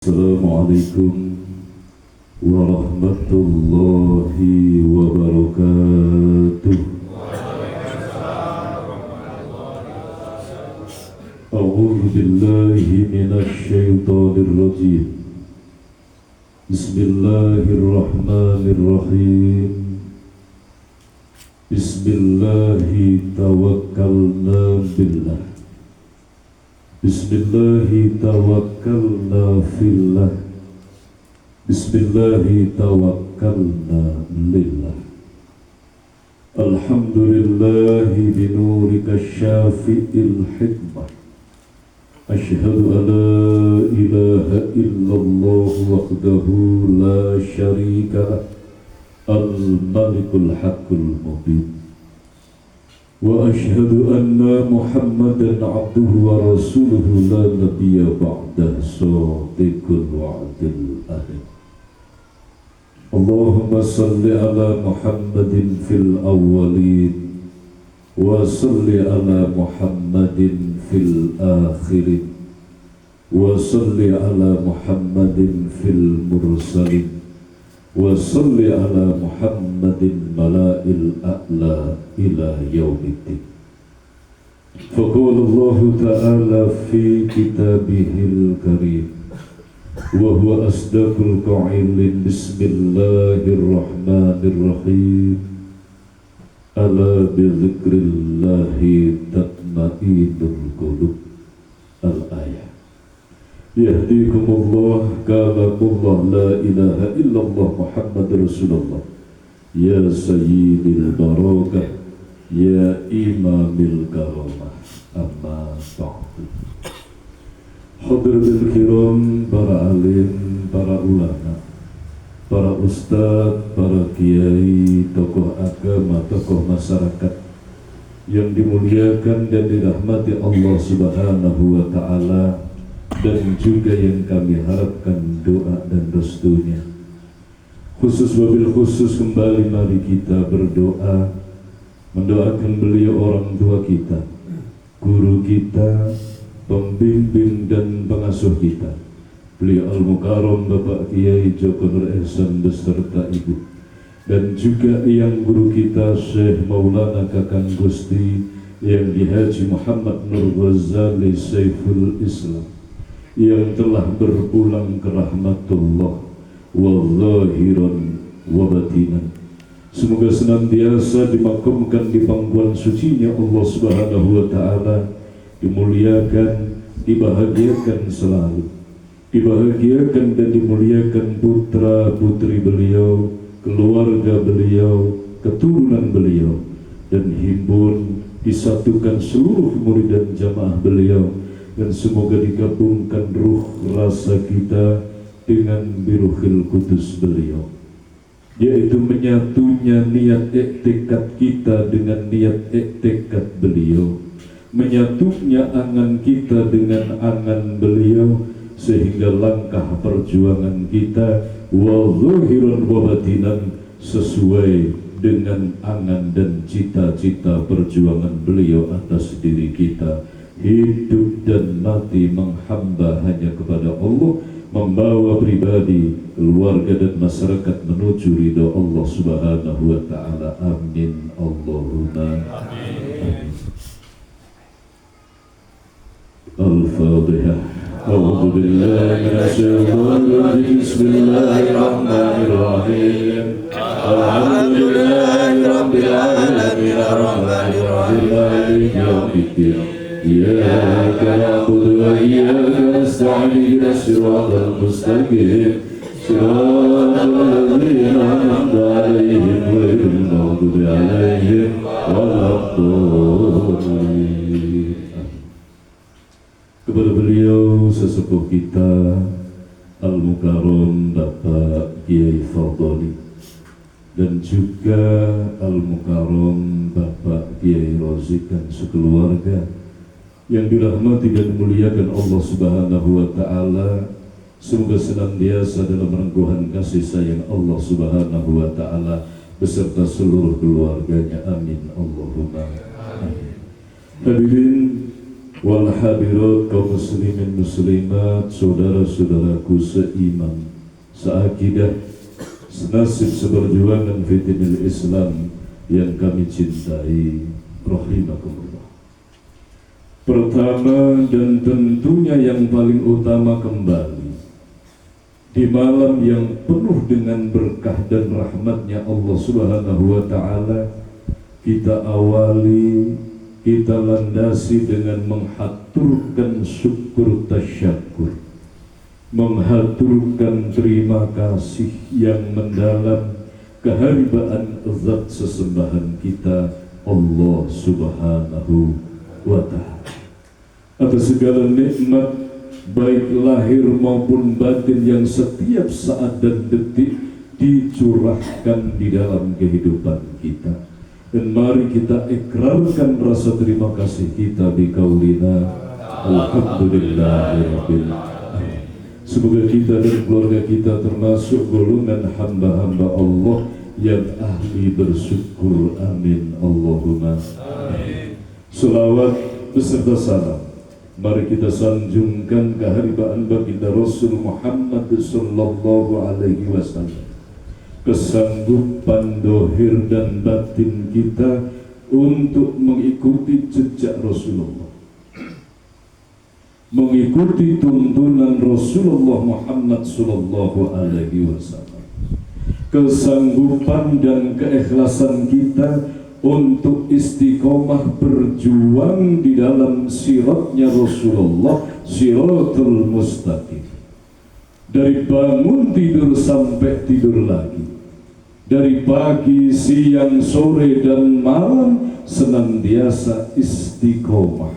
Assalamualaikum warahmatullahi wabarakatuh. A'udzu billahi minasy syaithanir rajim. Bismillahirrahmanirrahim. Bismillahi tawakkalna billah. Bismillahi tawakkalna fillah. Bismillahi tawakkalna lillah. Alhamdulillahi binurika syafi'il hikmah. Ashhadu an la ilaha illallah wahdahu la syarika lah, al-malikul haqqul mubin. Wa ashhadu anna Muhammadan abduhu wa rasuluhu la nabiyya ba'dah shadiqul wa'dil amin. Allahumma salli ala Muhammadin fil awwalin wa salli ala Muhammadin fil akhirin wa salli ala Muhammadin fil mursalin wa salli ala Muhammadin mala'il a'la ila yaumiddin. Faqala Allah ta'ala fi kitabihil karim wa huwa asdaqul qa'ilin. Bismillahirrahmanirrahim. Ala bi dzikrillahi tatma'innul qulub. Al-ayah. Yahdikumullah kalamullah la ilaha illallah Muhammadur Rasulullah. Ya sayyidil barakah, ya imamil karamah, amma ba'du. Hadirul kiram, para alim, para ulama, para ustadz, para kiai, tokoh agama, tokoh masyarakat yang dimuliakan dan dirahmati Allah Subhanahu wa ta'ala, dan juga yang kami harapkan doa dan restunya. Khusus wabil khusus kembali mari kita berdoa, mendoakan beliau orang tua kita, guru kita, pembimbing dan pengasuh kita, beliau Al-Mukarram Bapak Kiai Joko Nur Ihsan beserta ibu, dan juga yang guru kita Syekh Maulana Kakang Gusti yang di Haji Muhammad Nur Ghazali Saiful Islam yang telah berpulang ke rahmatullah wa zahiran wa batinan. Semoga senantiasa dimakamkan di pangkuan sucinya Allah Subhanahu wa ta'ala, dimuliakan, dibahagiakan selalu, dibahagiakan dan dimuliakan putra putri beliau, keluarga beliau, keturunan beliau, dan himpun disatukan seluruh murid dan jamaah beliau. Dan semoga digabungkan ruh rasa kita dengan biruhil kudus beliau, yaitu menyatunya niat iktikad kita dengan niat iktikad beliau, menyatunya angan kita dengan angan beliau, sehingga langkah perjuangan kita wa zahiran wa batinan sesuai dengan angan dan cita-cita perjuangan beliau atas diri kita. Hidup dan mati menghamba hanya kepada Allah, membawa pribadi, keluarga dan masyarakat menuju ridha Allah Subhanahu wa ta'ala. Amin Allahumma amin. Al-Fatihah. A'udzu billahi minasy syaithanir rajim. Bismillahirrahmanirrahim. Alhamdulillahi rabbil alamin arrahmanir rahim maliki yaumiddin. Iyyaka na'budu wa iyyaka nasta'in ihdinas siratal mustaqim siratal ladzina an'amta 'alaihim ghairil maghdubi 'alaihim waladdallin. Kepada beliau sesepuh kita Al-Mukarram Bapak Kiai Fadholi, dan juga Al-Mukarram Bapak Kiai Rozik dan sekeluarga yang dirahmati dan dimuliakan Allah Subhanahu wa ta'ala, semoga senantiasa dalam rengkuhan kasih sayang Allah Subhanahu wa ta'ala beserta seluruh keluarganya. Amin Allahumma amin. Hadirin wal hadirat kaum muslimin muslimat, saudara-saudaraku seiman, seakidah, senasib, seperjuangan fitinil Islam yang kami cintai, rahimakumullah. Pertama dan tentunya yang paling utama kembali di malam yang penuh dengan berkah dan rahmatnya Allah Subhanahu wa ta'ala, kita awali, kita landasi dengan menghaturkan syukur tasyakur, menghaturkan terima kasih yang mendalam keharibaan zat sesembahan kita Allah Subhanahu wa ta'ala atas segala nikmat baik lahir maupun batin yang setiap saat dan detik dicurahkan di dalam kehidupan kita. Dan mari kita ikrarkan rasa terima kasih kita di qaulina alhamdulillahirabbil alamin. Semoga kita dan keluarga kita termasuk golongan hamba-hamba Allah yang ahli bersyukur. Amin Allahumma amin. Selawat beserta salam mari kita sanjungkan keharibaan baginda Rasul Muhammad sallallahu alaihi wasallam, kesanggupan dohir dan batin kita untuk mengikuti jejak Rasulullah, mengikuti tuntunan Rasulullah Muhammad sallallahu alaihi wasallam, kesanggupan dan keikhlasan kita untuk istiqomah berjuang di dalam siratnya Rasulullah, siratul mustaqim. Dari bangun tidur sampai tidur lagi, dari pagi, siang, sore, dan malam senantiasa istiqomah,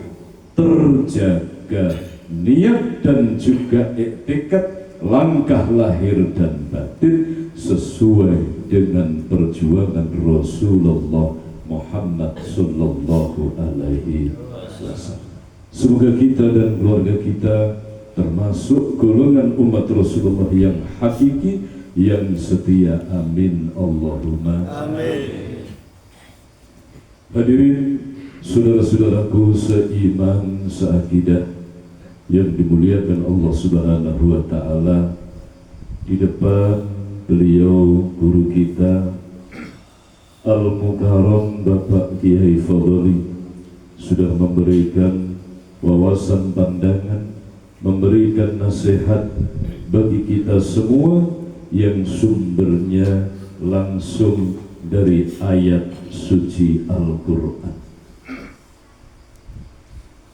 terjaga niat dan juga iktikad langkah lahir dan batin sesuai dengan perjuangan Rasulullah Muhammad sallallahu alaihi wasallam. Semoga kita dan keluarga kita termasuk golongan umat Rasulullah yang hakiki, yang setia. Amin Allahumma amin. Hadirin saudara-saudaraku seiman, seakidah yang dimuliakan Allah Subhanahu wa ta'ala, di depan beliau guru kita Al-Mukarram Bapak Kiai Fadli sudah memberikan wawasan pandangan, memberikan nasihat bagi kita semua yang sumbernya langsung dari ayat suci Al-Quran,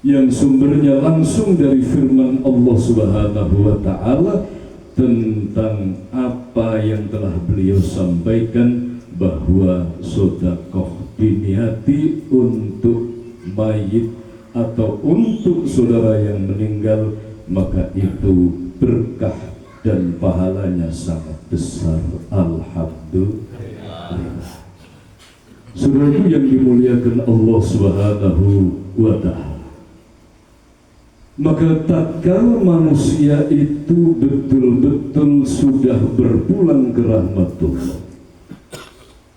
yang sumbernya langsung dari firman Allah Subhanahu wa ta'ala tentang apa yang telah beliau sampaikan, bahwa sedekah diniati untuk mayit atau untuk saudara yang meninggal, maka itu berkah dan pahalanya sangat besar. Alhamdulillah. Saudaraku yang dimuliakan Allah Subhanahu wa ta'ala, maka tatkala manusia itu betul-betul sudah berpulang ke rahmatullah,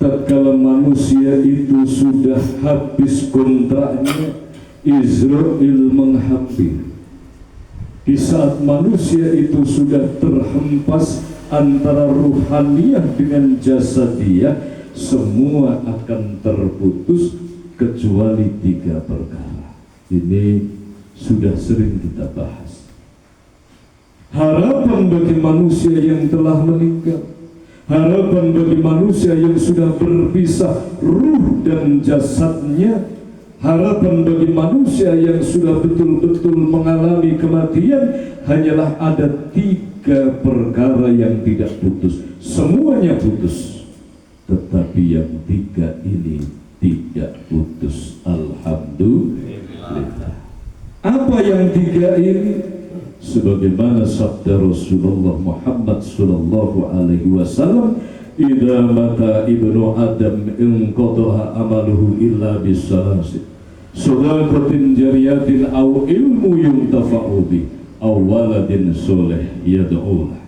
tatkala manusia itu sudah habis kontraknya, Israel menghampiri, di saat manusia itu sudah terhempas antara ruhaniyah dengan jasadiyah, semua akan terputus kecuali 3 perkara. Ini sudah sering kita bahas. Harapan bagi manusia yang telah meninggal, harapan bagi manusia yang sudah berpisah ruh dan jasadnya, harapan bagi manusia yang sudah betul-betul mengalami kematian, hanyalah ada 3 perkara yang tidak putus. Semuanya putus, tetapi yang 3 ini tidak putus. Alhamdulillah. Apa yang 3 ini? Sebagaimana sabda Rasulullah Muhammad sallallahu alaihi wasallam, "Idza mata ibnu Adam inqadha amaluhu illa bisalasi, shadaqatin jariyatin aw ilmu yuntafa'u bi, aw waladin soleh yad'ulah."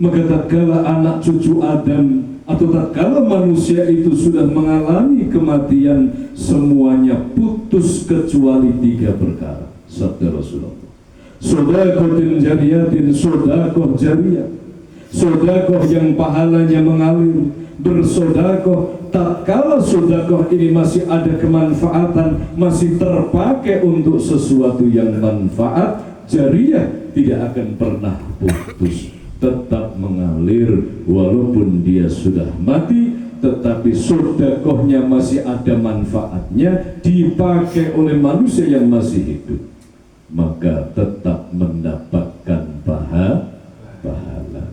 Maka tatkala anak cucu Adam atau tatkala manusia itu sudah mengalami kematian, semuanya putus kecuali 3 perkara. Sabda Rasulullah, sedekahun jariyatin, sedekah jariyah, sedekah yang pahalanya mengalir, bersedekah tatkala sedekah ini masih ada kemanfaatan, masih terpakai untuk sesuatu yang manfaat, jariyah tidak akan pernah putus, tetap mengalir walaupun dia sudah mati, tetapi sedekahnya masih ada manfaatnya, dipakai oleh manusia yang masih hidup, maka tetap mendapatkan pahala.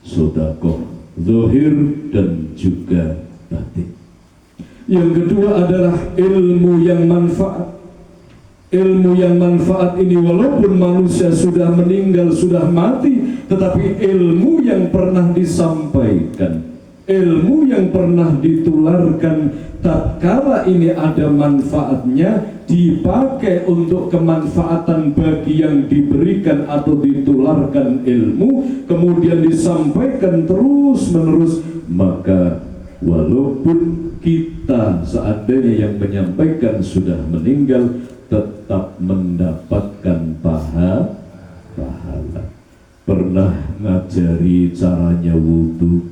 Sedekah zahir dan juga batin. Yang kedua adalah ilmu yang manfaat. Ilmu yang manfaat ini walaupun manusia sudah meninggal, sudah mati, tetapi ilmu yang pernah disampaikan, ilmu yang pernah ditularkan, tatkala ini ada manfaatnya, dipakai untuk kemanfaatan bagi yang diberikan atau ditularkan ilmu, kemudian disampaikan terus menerus, maka walaupun kita seandainya yang menyampaikan sudah meninggal, tetap mendapatkan pahala. Pernah ngajari caranya wudhu,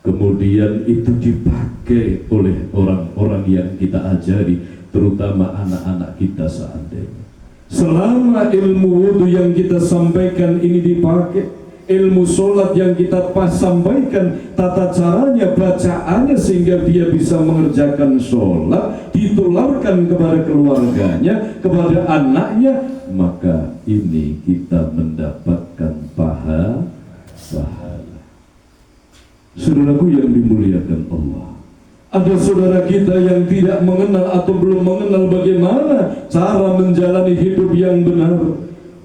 kemudian itu dipakai oleh orang-orang yang kita ajari, terutama anak-anak kita seandainya. Selama ilmu wudhu yang kita sampaikan ini dipakai, ilmu sholat yang kita sampaikan, tata caranya, bacaannya, sehingga dia bisa mengerjakan sholat, ditularkan kepada keluarganya, kepada anaknya, maka ini kita mendapatkan pahala. Saudaraku yang dimuliakan Allah, ada saudara kita yang tidak mengenal atau belum mengenal bagaimana cara menjalani hidup yang benar,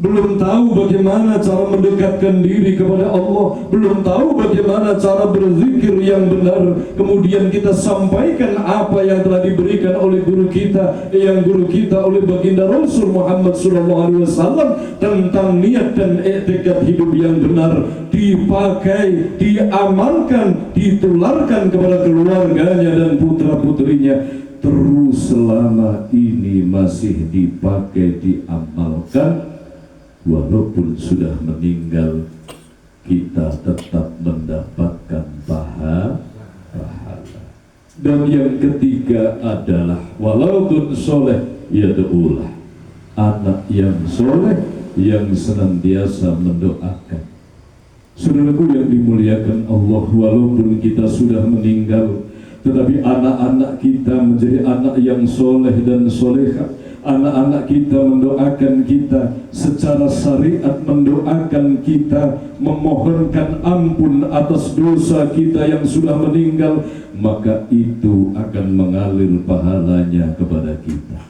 belum tahu bagaimana cara mendekatkan diri kepada Allah, belum tahu bagaimana cara berzikir yang benar. Kemudian kita sampaikan apa yang telah diberikan oleh guru kita, oleh baginda Rasul Muhammad SAW tentang niat dan i'tikad hidup yang benar, dipakai, diamalkan, ditularkan kepada keluarganya dan putra-putrinya. Terus selama ini masih dipakai, diamalkan, walaupun sudah meninggal, kita tetap mendapatkan pahala. Dan yang ketiga adalah walaupun soleh yad'ulah, anak yang soleh yang senantiasa mendoakan. Saudaraku yang dimuliakan Allah, walaupun kita sudah meninggal, tetapi anak-anak kita menjadi anak yang soleh dan solehah. Anak-anak kita mendoakan kita secara syariat, mendoakan kita, memohonkan ampun atas dosa kita yang sudah meninggal, maka itu akan mengalir pahalanya kepada kita.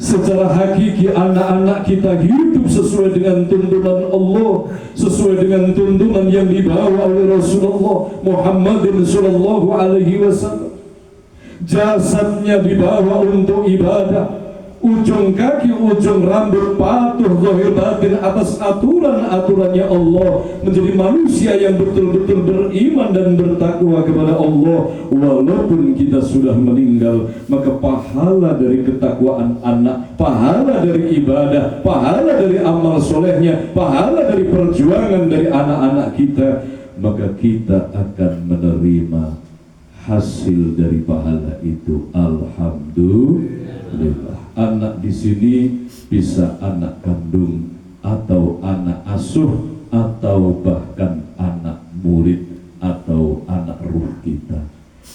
Secara hakiki anak-anak kita hidup sesuai dengan tuntunan Allah, sesuai dengan tuntunan yang dibawa oleh Rasulullah Muhammadin sallallahu alaihi wasallam. Jasadnya dibawa untuk ibadah, ujung kaki, ujung rambut patuh zahir batin atas aturan-aturannya Allah, menjadi manusia yang betul-betul beriman dan bertakwa kepada Allah. Walaupun kita sudah meninggal, maka pahala dari ketakwaan anak, pahala dari ibadah, pahala dari amal solehnya, pahala dari perjuangan dari anak-anak kita, maka kita akan menerima hasil dari pahala itu. Alhamdulillah. Anak di sini bisa anak kandung atau anak asuh atau bahkan anak murid atau anak ruh kita.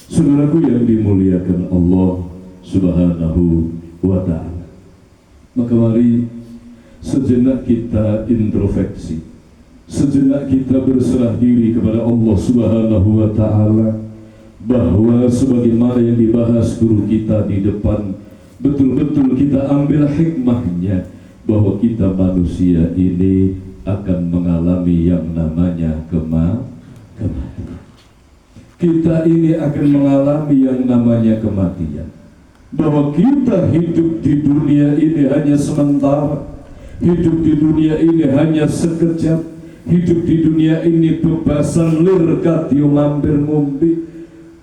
Saudaraku yang dimuliakan Allah Subhanahu wa ta'ala, maka mari sejenak kita introspeksi, sejenak kita berserah diri kepada Allah Subhanahu wa ta'ala, bahwa sebagaimana yang dibahas guru kita di depan, betul-betul kita ambil hikmahnya, bahwa kita manusia ini akan mengalami yang namanya kematian. Kita ini akan mengalami yang namanya kematian, bahwa kita hidup di dunia ini hanya sementara, hidup di dunia ini hanya sekejap, hidup di dunia ini bebasan lir katio mampir ngombe,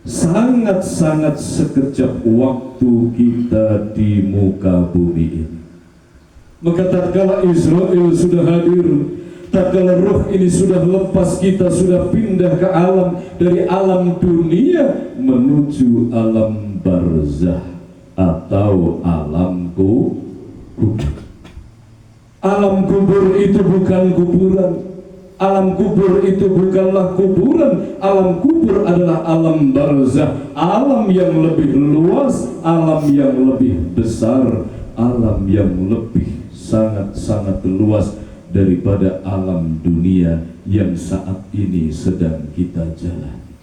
sangat-sangat sekejap waktu kita di muka bumi ini. Maka tatkala Israel sudah hadir, tatkala roh ini sudah lepas, kita sudah pindah ke alam, dari alam dunia menuju alam barzah atau alam kubur. Alam kubur itu bukan kuburan. Alam kubur itu bukanlah kuburan. Alam kubur adalah alam barzah, alam yang lebih luas, alam yang lebih besar, alam yang lebih sangat-sangat luas daripada alam dunia yang saat ini sedang kita jalani.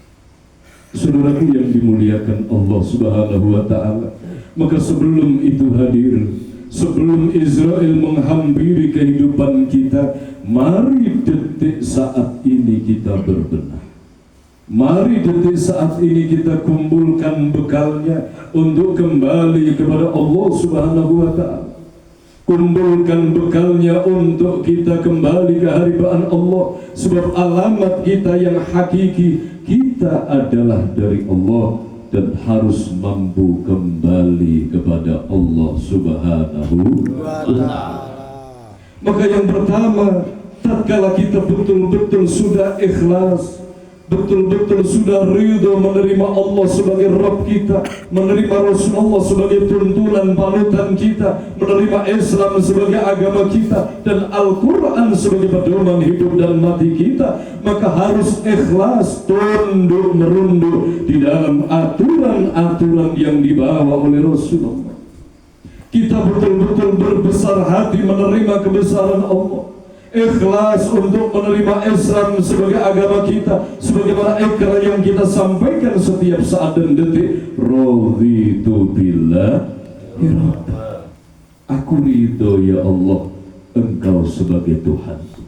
Saudaraku yang dimuliakan Allah Subhanahu wa ta'ala, maka sebelum itu hadir, sebelum Israel menghampiri kehidupan kita, mari detik saat ini kita berbenah. Mari detik saat ini kita kumpulkan bekalnya untuk kembali kepada Allah Subhanahu wa ta'ala. Kumpulkan bekalnya untuk kita kembali ke hadirat Allah, sebab alamat kita yang hakiki, kita adalah dari Allah dan harus mampu kembali kepada Allah Subhanahu wa ta'ala. Maka yang pertama, tatkala kita betul-betul sudah ikhlas, betul-betul sudah ridho menerima Allah sebagai Rabb kita, menerima Rasulullah sebagai tuntunan panutan kita, menerima Islam sebagai agama kita, dan Al-Quran sebagai pedoman hidup dan mati kita, maka harus ikhlas, tunduk merunduk di dalam aturan-aturan yang dibawa oleh Rasulullah. Kita betul-betul berbesar hati menerima kebesaran Allah, ikhlas untuk menerima Islam sebagai agama kita, sebagaimana ikrar yang kita sampaikan setiap saat dan detik. Raditu billah, aku ridho ya Allah, Engkau sebagai Tuhanku.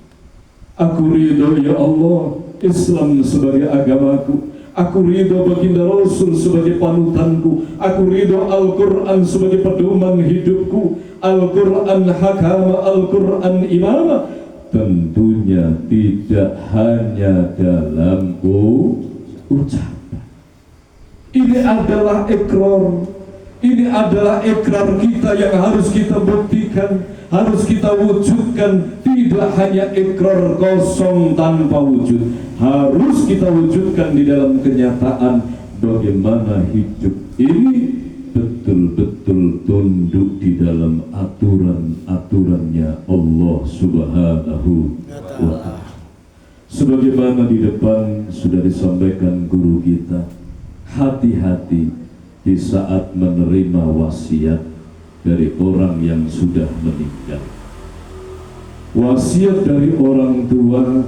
Aku ridho ya Allah, Islam sebagai agamaku. Aku ridho baginda Rasul sebagai panutanku. Aku ridho Al-Quran sebagai pedoman hidupku. Al-Quran hakama, Al-Quran imama. Tentunya tidak hanya dalam ucapan. Ini adalah ikrar. Ini adalah ikrar kita yang harus kita buktikan, harus kita wujudkan. Tidak hanya ikrar kosong tanpa wujud, harus kita wujudkan di dalam kenyataan bagaimana hidup ini betul-betul tunduk di dalam aturan-aturannya Allah Subhanahu wa ta'ala. Sebagaimana di depan sudah disampaikan guru kita, hati-hati di saat menerima wasiat dari orang yang sudah meninggal. Wasiat dari orang tua,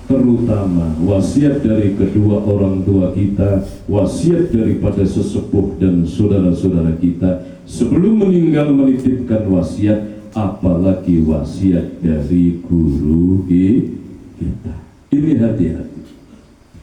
terutama wasiat dari kedua orang tua kita, wasiat daripada sesepuh dan saudara-saudara kita, sebelum meninggal menitipkan wasiat, apalagi wasiat dari guru kita. Ini hati-hati.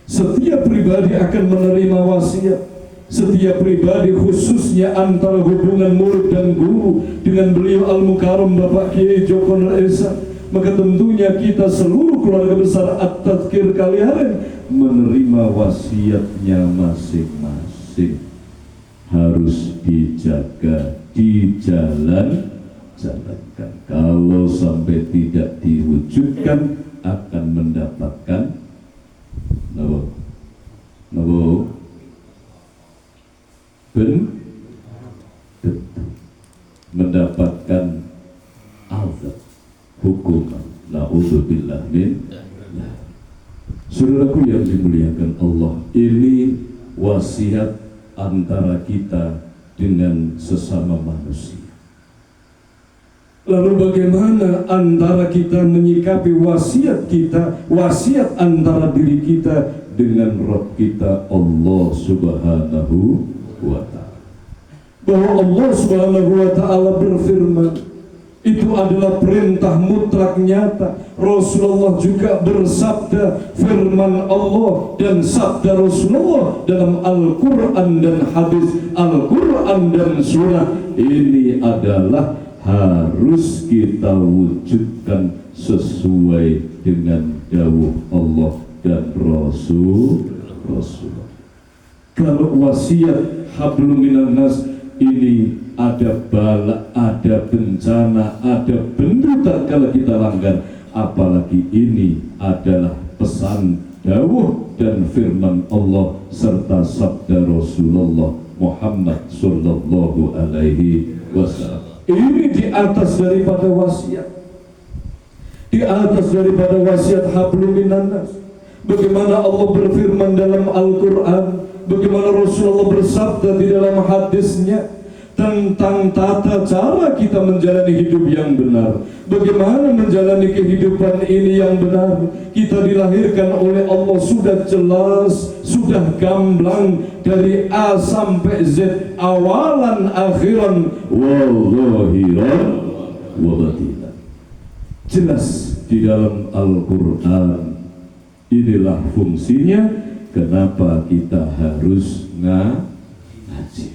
Setiap pribadi akan menerima wasiat. Setiap pribadi, khususnya antara hubungan murid dan guru dengan beliau Al-Mukarram Bapak Kiai Joko Nur Esa, maka tentunya kita seluruh keluarga besar At-Tadkir kalian menerima wasiatnya masing-masing. Harus dijaga, dijalankan. Kalau sampai tidak diwujudkan, akan mendapatkan mendapatkan azab, hukuman. Na'udzubillah min. Saudaraku yang dimuliakan Allah, ini wasiat antara kita dengan sesama manusia. Lalu bagaimana antara kita menyikapi wasiat kita, wasiat antara diri kita dengan Rabb kita Allah Subhanahu wa ta'ala. Bahwa Allah Subhanahu wa ta'ala berfirman, itu adalah perintah mutlak nyata. Rasulullah juga bersabda, firman Allah dan sabda Rasulullah dalam Al-Quran dan hadis, Al-Quran dan surah, ini adalah harus kita wujudkan sesuai dengan dawuh Allah dan Rasul. Kalau wasiat hablum minan nas ini ada bala, ada bencana, ada benturan kalau kita langgar, apalagi ini adalah pesan dawuh dan firman Allah serta sabda Rasulullah Muhammad sallallahu alaihi wasallam. Ini di atas daripada wasiat, di atas daripada wasiat hablum minan nas. Bagaimana Allah berfirman dalam Al-Quran, bagaimana Rasulullah bersabda di dalam hadisnya tentang tata cara kita menjalani hidup yang benar. Bagaimana menjalani kehidupan ini yang benar. Kita dilahirkan oleh Allah sudah jelas, sudah gamblang dari A sampai Z, awalan akhiran wa zahiran wa batinan. Jelas di dalam Al-Quran. Inilah fungsinya kenapa kita harus ngaji,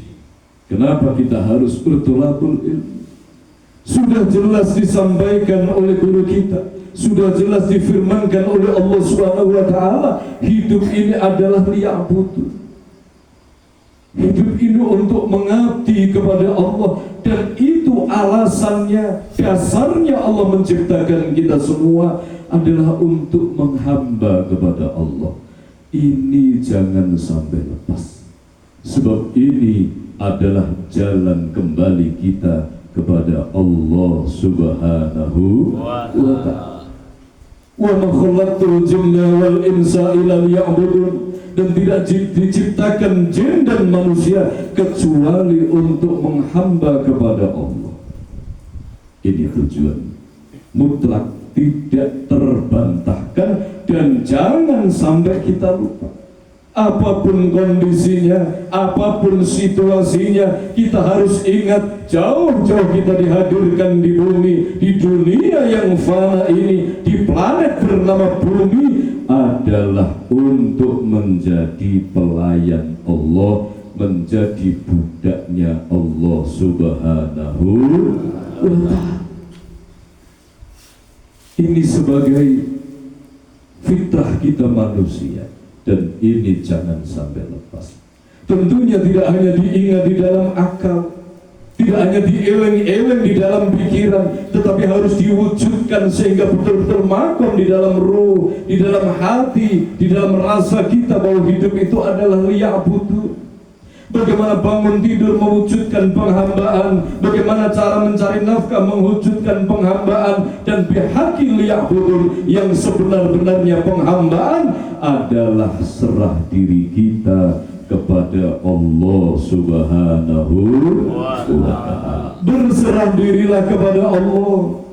kenapa kita harus bertolakul ilmu. Sudah jelas disampaikan oleh guru kita, sudah jelas difirmankan oleh Allah Subhanahu wa ta'ala, hidup ini adalah liya'budu. Hidup ini untuk mengabdi kepada Allah, dan itu alasannya, dasarnya Allah menciptakan kita semua adalah untuk menghamba kepada Allah. Ini jangan sampai lepas, sebab ini adalah jalan kembali kita kepada Allah Subhanahu wa ta'ala. Wa ma khalaqtul jinna wal insa illa liya'budun. Dan tidak diciptakan jin dan manusia kecuali untuk menghamba kepada Allah. Ini tujuan mutlak, tidak terbantahkan, dan jangan sampai kita lupa. Apapun kondisinya, apapun situasinya, kita harus ingat jauh-jauh kita dihadirkan di bumi, di dunia yang fana ini, di planet bernama bumi, adalah untuk menjadi pelayan Allah, menjadi budaknya Allah Subhanahu wa ta'ala. Ini sebagai fitrah kita manusia, dan ini jangan sampai lepas. Tentunya tidak hanya diingat di dalam akal, tidak hanya dieleng-eleng di dalam pikiran, tetapi harus diwujudkan sehingga betul-betul makom di dalam ruh, di dalam hati, di dalam rasa kita bahwa hidup itu adalah liya'budu. Bagaimana bangun tidur mewujudkan penghambaan, bagaimana cara mencari nafkah mewujudkan penghambaan, dan bihaqi liya'budun, yang sebenar-benarnya penghambaan adalah serah diri kita kepada Allah Subhanahu wa ta'ala. Berserah dirilah kepada Allah.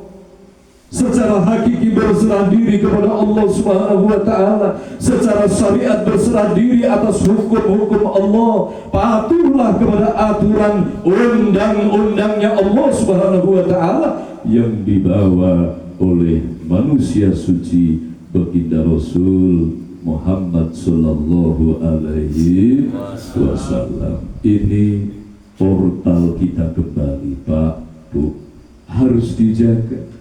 Secara hakiki berserah diri kepada Allah Subhanahu wa ta'ala. Secara syariat berserah diri atas hukum-hukum Allah. Patuhlah kepada aturan undang-undangnya Allah Subhanahu wa ta'ala yang dibawa oleh manusia suci baginda Rasul Muhammad sallallahu alaihi wasallam. Ini portal kita kembali, Pak, Bu, harus dijaga.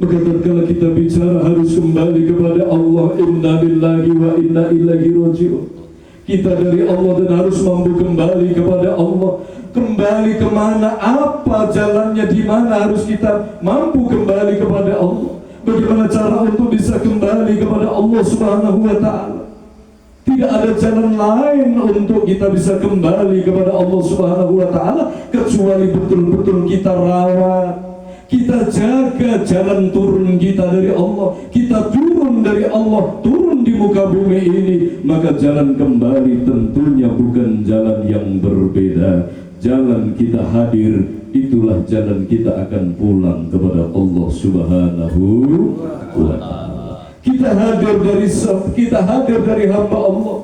Maka tatkala kita bicara harus kembali kepada Allah, inna lillahi wa inna ilaihi raji'un. Kita dari Allah dan harus mampu kembali kepada Allah. Kembali kemana, apa jalannya, di mana harus kita mampu kembali kepada Allah. Bagaimana cara untuk bisa kembali kepada Allah Subhanahu wa ta'ala? Tidak ada jalan lain untuk kita bisa kembali kepada Allah Subhanahu wa ta'ala kecuali betul-betul kita rawat, kita jaga jalan turun kita dari Allah. Kita turun dari Allah, turun di muka bumi ini, maka jalan kembali tentunya bukan jalan yang berbeda. Jalan kita hadir, itulah jalan kita akan pulang kepada Allah Subhanahu wa ta'ala. Kita hadir dari hamba Allah.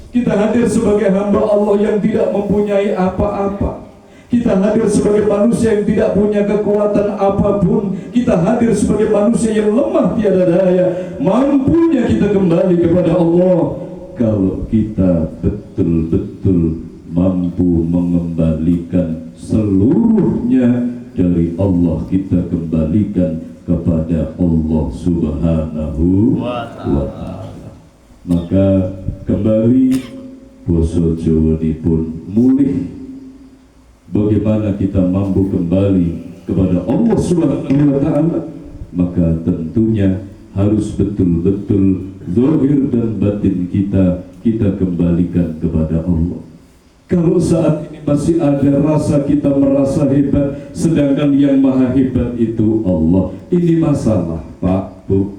Kita hadir sebagai hamba Allah yang tidak mempunyai apa-apa. Kita hadir sebagai manusia yang tidak punya kekuatan apapun. Kita hadir sebagai manusia yang lemah tiada daya. Mampunya kita kembali kepada Allah kalau kita betul-betul mampu mengembalikan seluruhnya dari Allah. Kita kembalikan kepada Allah Subhanahu wa Ta'ala. Maka kembali basa Jawa dipun mulih, bagaimana kita mampu kembali kepada Allah Subhanahu wa Ta'ala, maka tentunya harus betul-betul zahir dan batin kita kembalikan kepada Allah. Kalau saat ini masih ada rasa kita merasa hebat, sedangkan yang maha hebat itu Allah, ini masalah, Pak, Bu.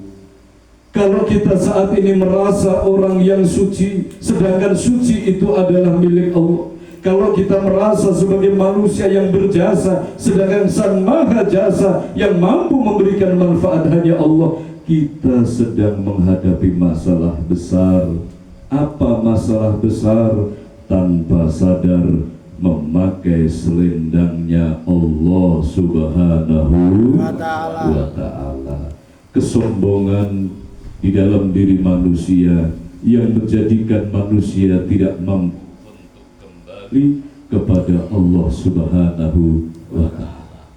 Kalau kita saat ini merasa orang yang suci, sedangkan suci itu adalah milik Allah. Kalau kita merasa sebagai manusia yang berjasa, sedangkan Sang Maha Jasa yang mampu memberikan manfaat hanya Allah, kita sedang menghadapi masalah besar. Apa masalah besar? Tanpa sadar memakai selendangnya Allah Subhanahu wa Ta'ala. Kesombongan di dalam diri manusia yang menjadikan manusia tidak mampu untuk kembali kepada Allah Subhanahu wa Ta'ala.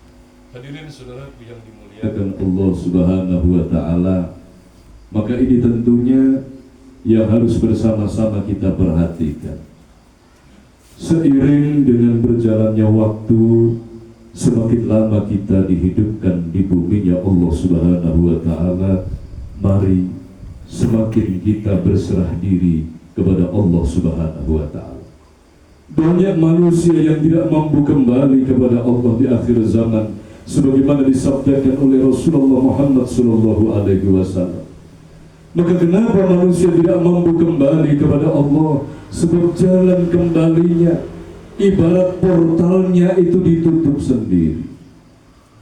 Hadirin saudaraku yang dimuliakan Allah Subhanahu wa Ta'ala, maka ini tentunya yang harus bersama-sama kita perhatikan. Seiring dengan berjalannya waktu, semakin lama kita dihidupkan di buminya Allah Subhanahu wa Ta'ala, mari semakin kita berserah diri kepada Allah Subhanahu wa Ta'ala. Banyak manusia yang tidak mampu kembali kepada Allah di akhir zaman, sebagaimana disabdakan oleh Rasulullah Muhammad sallallahu alaihi wasallam. Maka kenapa manusia tidak mampu kembali kepada Allah? Sebab jalan kembalinya, ibarat portalnya itu ditutup sendiri.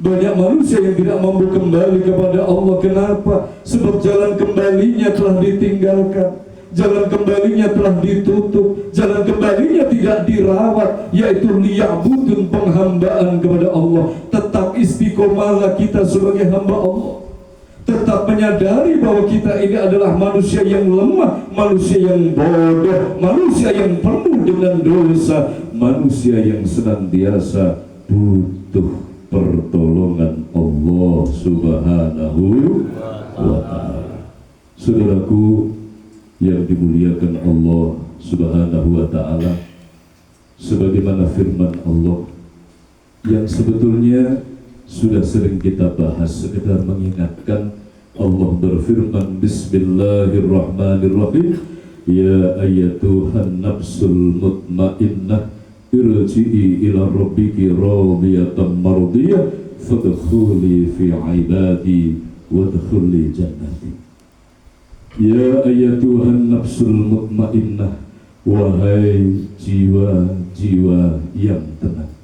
Banyak manusia yang tidak mampu kembali kepada Allah. Kenapa? Sebab jalan kembalinya telah ditinggalkan, jalan kembalinya telah ditutup, jalan kembalinya tidak dirawat, yaitu liya'budun, penghambaan kepada Allah. Tetap istiqomahlah kita sebagai hamba Allah. Tetap menyadari bahwa kita ini adalah manusia yang lemah, manusia yang bodoh, manusia yang penuh dengan dosa, manusia yang senantiasa butuh pertolongan Allah Subhanahu wa Ta'ala. Saudaraku yang dimuliakan Allah Subhanahu wa Ta'ala, sebagaimana firman Allah yang sebetulnya sudah sering kita bahas, sekedar mengingatkan. Allah berfirman, Bismillahirrahmanirrahim, Ya ayyatuhan nafsul mutmainnah, irji'i ila rabbiki radiyatan mardiyah, fadkhuli fi ibadi wadkhuli jannati. Ya ayyatuhan nafsul mutmainnah, wahai jiwa-jiwa yang tenang,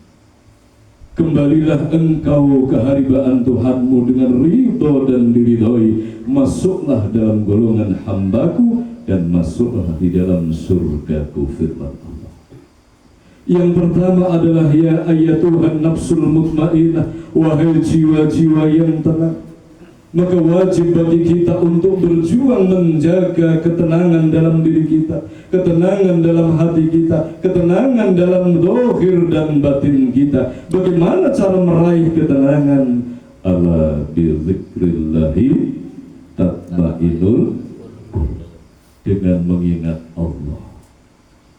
kembalilah engkau ke haribaan Tuhanmu dengan ridho dan diridhoi. Masuklah dalam golongan hambaku dan masuklah di dalam surgaku, firman Allah. Yang pertama adalah ya ayyatuhan nafsul mutmainnah, wahai jiwa-jiwa yang tenang. Maka wajib bagi kita untuk berjuang menjaga ketenangan dalam diri kita, ketenangan dalam hati kita, ketenangan dalam zahir dan batin kita. Bagaimana cara meraih ketenangan? Ala bi dzikrillahi tatma'innul qulub. Dengan mengingat Allah.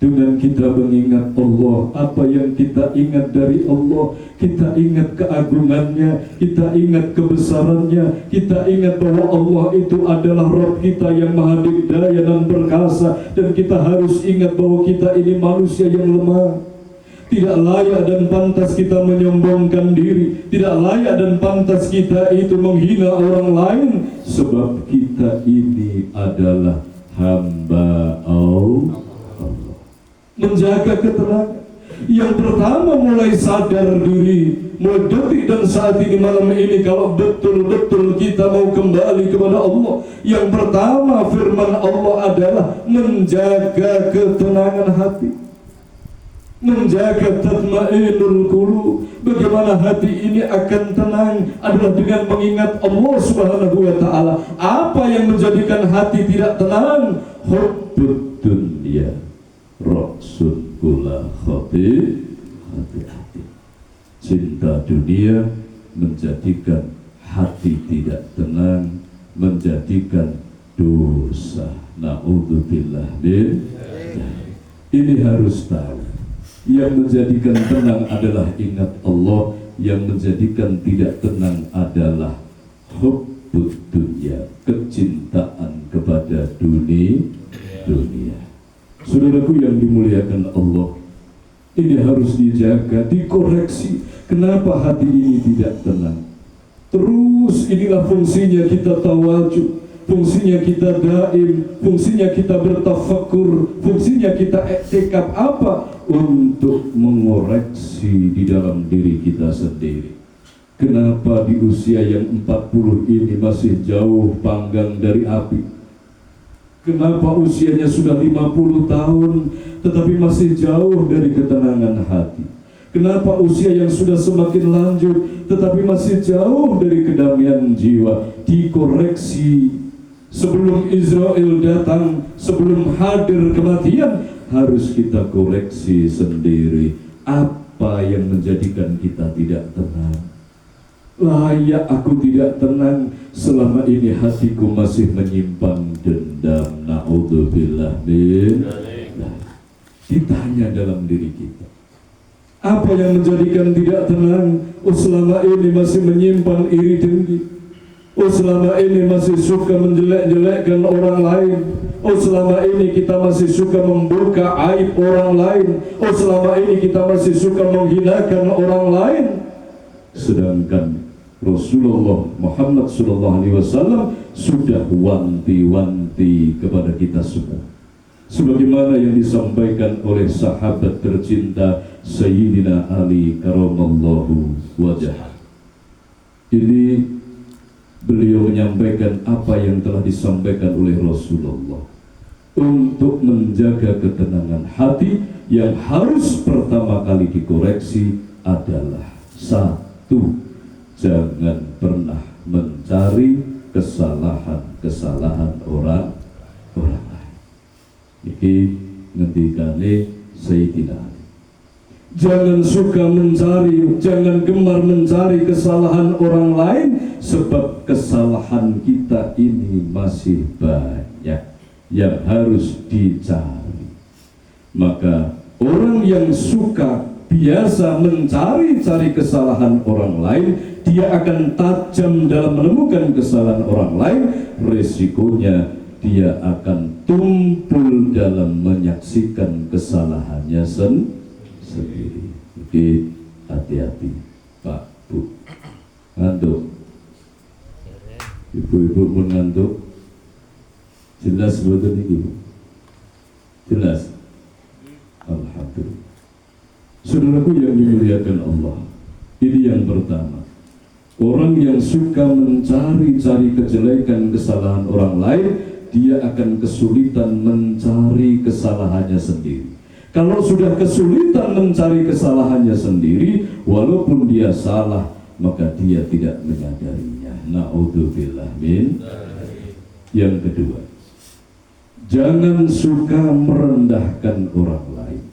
Dengan kita mengingat Allah, apa yang kita ingat dari Allah, kita ingat keagungannya, kita ingat kebesarannya, kita ingat bahwa Allah itu adalah Rabb kita yang maha dikdaya dan perkasa, dan kita harus ingat bahwa kita ini manusia yang lemah. Tidak layak dan pantas kita menyombongkan diri, tidak layak dan pantas kita itu menghina orang lain, sebab kita ini adalah hamba Allah. Menjaga ketenangan. Yang pertama, mulai sadar diri, mulai detik dan saat ini, malam ini, kalau betul-betul kita mau kembali kepada Allah, yang pertama firman Allah adalah menjaga ketenangan hati, menjaga tatma'innul qulub. Bagaimana hati ini akan tenang adalah dengan mengingat Allah Subhanahu wa Ta'ala. Apa yang menjadikan hati tidak tenang? Hubbud dunya Ra'sun kula hati-hati. Cinta dunia menjadikan hati tidak tenang menjadikan dosa. Na'udzubillah min. Ini harus tahu, yang menjadikan tenang adalah ingat Allah, yang menjadikan tidak tenang adalah hubbud dunya, kecintaan kepada dunia. Saudaraku yang dimuliakan Allah, ini harus dijaga, dikoreksi. Kenapa hati ini tidak tenang? Terus inilah fungsinya kita tawadhu, fungsinya kita daim, fungsinya kita bertafakur, fungsinya kita iktikaf. Apa? Untuk mengoreksi di dalam diri kita sendiri. Kenapa di usia yang 40 ini masih jauh panggang dari api? Kenapa usianya sudah 50 tahun tetapi masih jauh dari ketenangan hati? Kenapa usia yang sudah semakin lanjut tetapi masih jauh dari kedamaian jiwa? Dikoreksi. Sebelum Israel datang, sebelum hadir kematian, harus kita koreksi sendiri. Apa yang menjadikan kita tidak tenang? Layak aku tidak tenang selama ini hatiku masih menyimpan dendam. Na'udzubillah min. Ditanya dalam diri kita, apa yang menjadikan tidak tenang? Selama ini masih menyimpan iri dengki. Selama ini masih suka menjelek-jelekkan orang lain. Selama ini kita masih suka membuka aib orang lain. Selama ini kita masih suka menghinakan orang lain. Sedangkan Rasulullah Muhammad SAW sudah wanti-wanti kepada kita semua, sebagaimana yang disampaikan oleh sahabat tercinta Sayyidina Ali karamallahu wajhah. Ini beliau menyampaikan apa yang telah disampaikan oleh Rasulullah. Untuk menjaga ketenangan hati, yang harus pertama kali dikoreksi adalah satu, jangan pernah mencari kesalahan orang lain. Iki ngendikane Sayyidina Ali. Jangan suka mencari, jangan gemar mencari kesalahan orang lain, sebab kesalahan kita ini masih banyak yang harus dicari. Maka orang yang suka biasa mencari-cari kesalahan orang lain, dia akan tajam dalam menemukan kesalahan orang lain. Resikonya dia akan tumpul dalam menyaksikan kesalahannya sendiri. Jadi hati-hati Pak, Bu. Ngantuk? Ibu-ibu pun ngantuk? Jelas betul ini, Bu? Jelas? Alhamdulillah. Saudaraku yang dimuliakan Allah, ini yang pertama. Orang yang suka mencari-cari kejelekan kesalahan orang lain, dia akan kesulitan mencari kesalahannya sendiri. Kalau sudah kesulitan mencari kesalahannya sendiri, walaupun dia salah, maka dia tidak menyadarinya. Na'udzubillah min. Yang kedua, jangan suka merendahkan orang lain.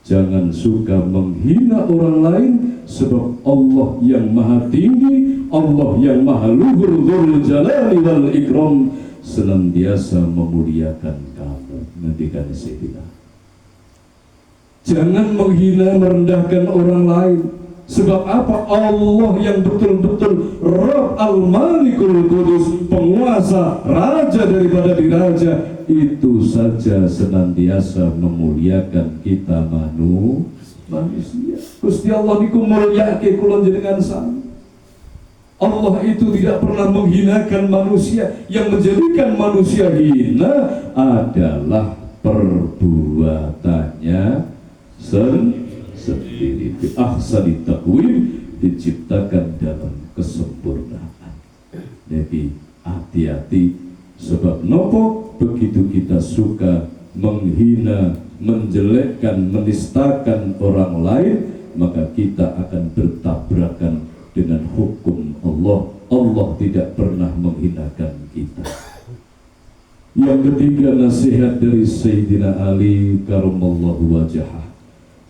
Jangan suka menghina orang lain, sebab Allah yang maha tinggi, Allah yang maha luhur, dzul jalali wal ikram, senantiasa memuliakan kamu. Ngendikane Sayyidina. Jangan menghina, merendahkan orang lain. Sebab apa? Allah yang betul-betul Rabb al-Malikul Qudus, penguasa, raja daripada diraja, itu saja senantiasa memuliakan kita manusia. Gusti Allah niku mulyake kula jenengan sami. Allah itu tidak pernah menghinakan manusia. Yang menjadikan manusia hina adalah perbuatannya sendiri. Bi ahsani taqwim, diciptakan dalam kesempurnaan. Jadi hati-hati, sebab nopo begitu kita suka menghina, menjelekkan, menistakan orang lain, maka kita akan bertabrakan dengan hukum Allah. Allah tidak pernah menghinakan kita. Yang ketiga, nasihat dari Sayyidina Ali karamallahu wajhah.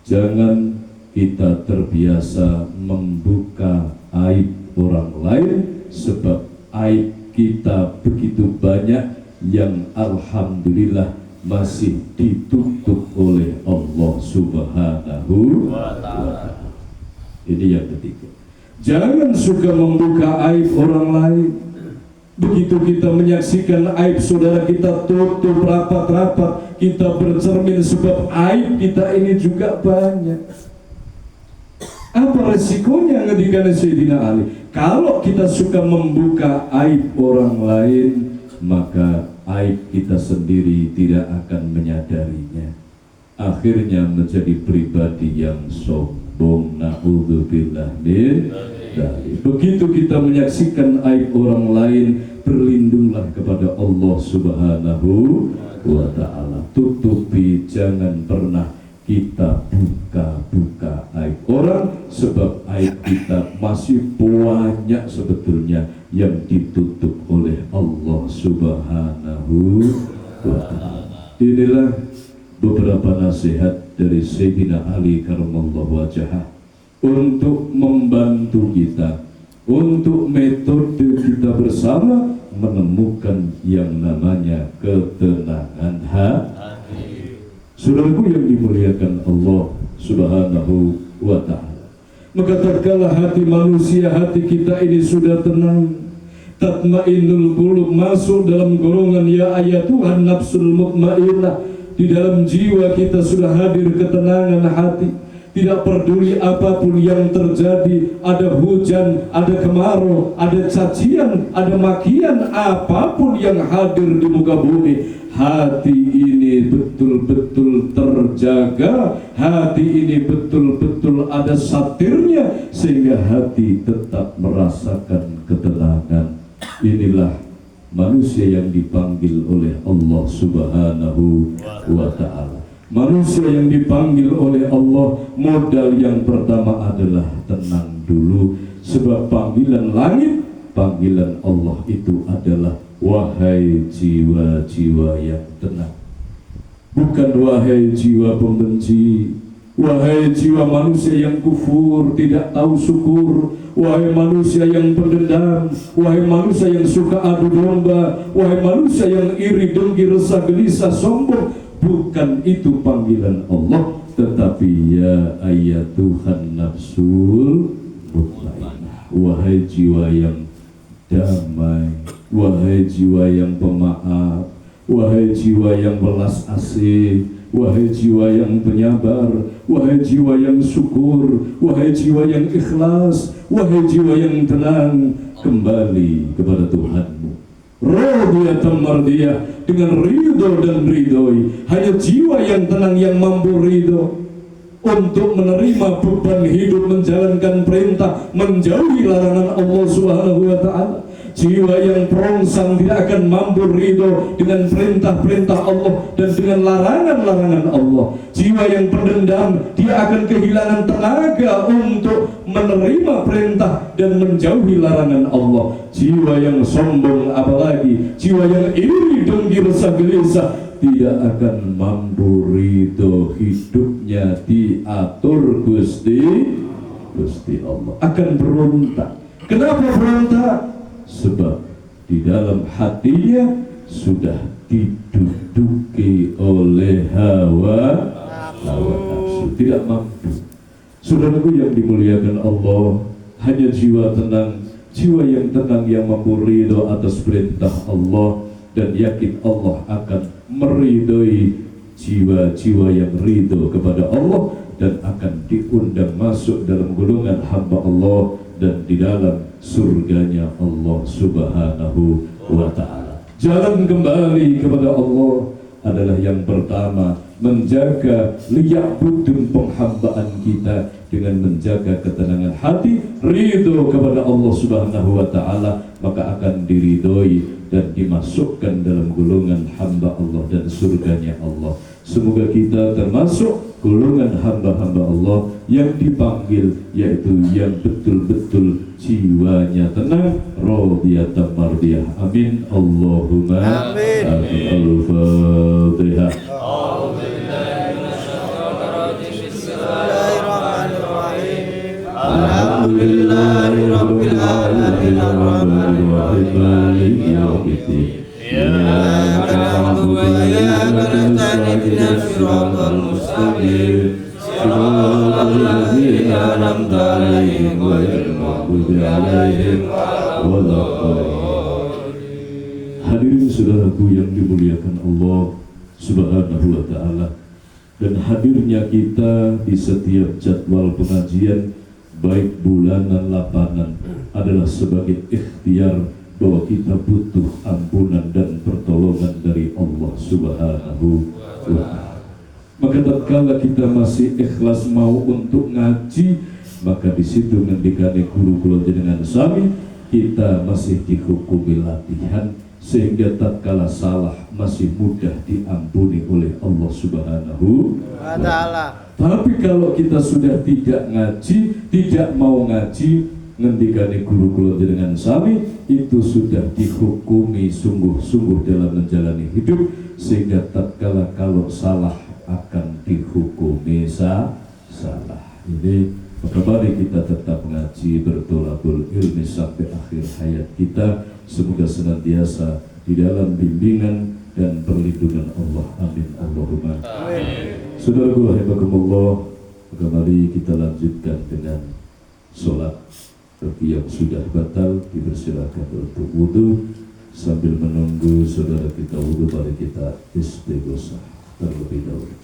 Jangan kita terbiasa membuka aib orang lain, sebab aib kita begitu banyak yang alhamdulillah masih ditutup oleh Allah Subhanahu wa Ta'ala. Ini yang ketiga. Jangan suka membuka aib orang lain. Begitu kita menyaksikan aib saudara kita, tutup rapat-rapat, kita bercermin sebab aib kita ini juga banyak. Apa resikonya ngedikan Sayyidina Ali? Kalau kita suka membuka aib orang lain, maka aib kita sendiri tidak akan menyadarinya. Akhirnya menjadi pribadi yang sombong. Na'udzubillah min dzalik. Begitu kita menyaksikan aib orang lain, berlindunglah kepada Allah Subhanahu wa Ta'ala. Tutupi, jangan pernah kita buka-buka aib orang, sebab aib kita masih banyak sebetulnya yang ditutup oleh Allah Subhanahu wa Ta'ala. Inilah beberapa nasihat dari Sayyidina Ali karamallahu wajhah untuk membantu kita, untuk metode kita bersama menemukan yang namanya ketenangan hati. Saudaraku yang dimuliakan Allah Subhanahu wa Ta'ala, maka tatkala hati manusia, hati kita ini sudah tenang, tatmainul qulub, masuk dalam golongan ya ayatuhan nafsul mutmainnah, di dalam jiwa kita sudah hadir ketenangan hati. Tidak peduli apapun yang terjadi, ada hujan, ada kemarau, ada cacian, ada makian, apapun yang hadir di muka bumi, hati ini betul-betul terjaga, hati ini betul-betul ada satirnya, sehingga hati tetap merasakan ketenangan. Inilah manusia yang dipanggil oleh Allah Subhanahu wa Ta'ala. Manusia yang dipanggil oleh Allah, modal yang pertama adalah tenang dulu. Sebab panggilan langit, panggilan Allah itu adalah wahai jiwa-jiwa yang tenang. Bukan wahai jiwa pembenci, wahai jiwa manusia yang kufur, tidak tahu syukur, wahai manusia yang pendendam, wahai manusia yang suka adu domba, wahai manusia yang iri, dengki, resah, gelisah, sombong. Bukan itu panggilan Allah, tetapi ya ayatuhan nafsul mutmainnah, wahai jiwa yang damai, wahai jiwa yang pemaaf, wahai jiwa yang belas asih, wahai jiwa yang penyabar, wahai jiwa yang syukur, wahai jiwa yang ikhlas, wahai jiwa yang tenang, kembali kepada Tuhanmu. Radiyatan mardiyah, dengan ridho dan ridhoi. Hanya jiwa yang tenang yang mampu ridho untuk menerima beban hidup, menjalankan perintah, menjauhi larangan Allah Subhanahu wa Ta'ala. Jiwa yang perongsang tidak akan mampu ridho dengan perintah-perintah Allah dan dengan larangan-larangan Allah. Jiwa yang pendendam, dia akan kehilangan tenaga untuk menerima perintah dan menjauhi larangan Allah. Jiwa yang sombong, apalagi jiwa yang iri, dengki, resah, gelisah, tidak akan mampu ridho, hidupnya diatur Gusti Allah, akan berontak. Kenapa berontak? Sebab di dalam hatinya sudah diduduki oleh hawa nafsu, tidak mampu. Saudaraku yang dimuliakan Allah, hanya jiwa tenang, jiwa yang tenang yang mampu ridho atas perintah Allah dan yakin Allah akan meridhoi jiwa-jiwa yang ridho kepada Allah dan akan diundang masuk dalam golongan hamba Allah dan di dalam surganya Allah Subhanahu wa Ta'ala. Jalan kembali kepada Allah adalah yang pertama, menjaga liya'budun, penghambaan kita dengan menjaga ketenangan hati, ridho kepada Allah Subhanahu wa Ta'ala, maka akan diridhoi dan dimasukkan dalam golongan hamba Allah dan surganya Allah. Semoga kita termasuk golongan hamba-hamba Allah yang dipanggil, yaitu yang betul-betul jiwanya tenang, radiyatan mardiyah. Amin. Allahumma amin. Al-Fatihah. Alhamdulillahi rabbil alamin. ربنا اهدنا الصراط المستقيم صراط الذين أنعمت عليهم غير المغضوب عليهم ولا الضالين. Hadirin saudaraku yang dimuliakan Allah Subhanahu wa Ta'ala, dan hadirnya kita di setiap jadwal pengajian baik bulanan lapanan adalah sebagai ikhtiar bahwa kita butuh ampunan dan pertolongan dari Allah Subhanahu wa Ta'ala. Maka tatkala kita masih ikhlas mau untuk ngaji, maka di situ ngendikane guru kula jenengan sami, kita masih dihukumi latihan sehingga tatkala salah masih mudah diampuni oleh Allah Subhanahu wa Ta'ala. Tapi kalau kita sudah tidak ngaji, tidak mau ngaji, ngendikane guru kula jenengan sami, itu sudah dihukumi sungguh-sungguh dalam menjalani hidup, sehingga tatkala kalau salah akan dihukumi salah. Ini maka mari kita tetap ngaji, bertolabul ilmi sampai akhir hayat kita. Semoga senantiasa di dalam bimbingan dan perlindungan Allah. Amin Allahumma amin. Saudaraku rahimakumullah, maka mari kita lanjutkan dengan sholat. Bagi yang sudah batal dipersilakan untuk wudu. Sambil menunggu saudara kita wudu, mari kita istighosah terlebih dahulu.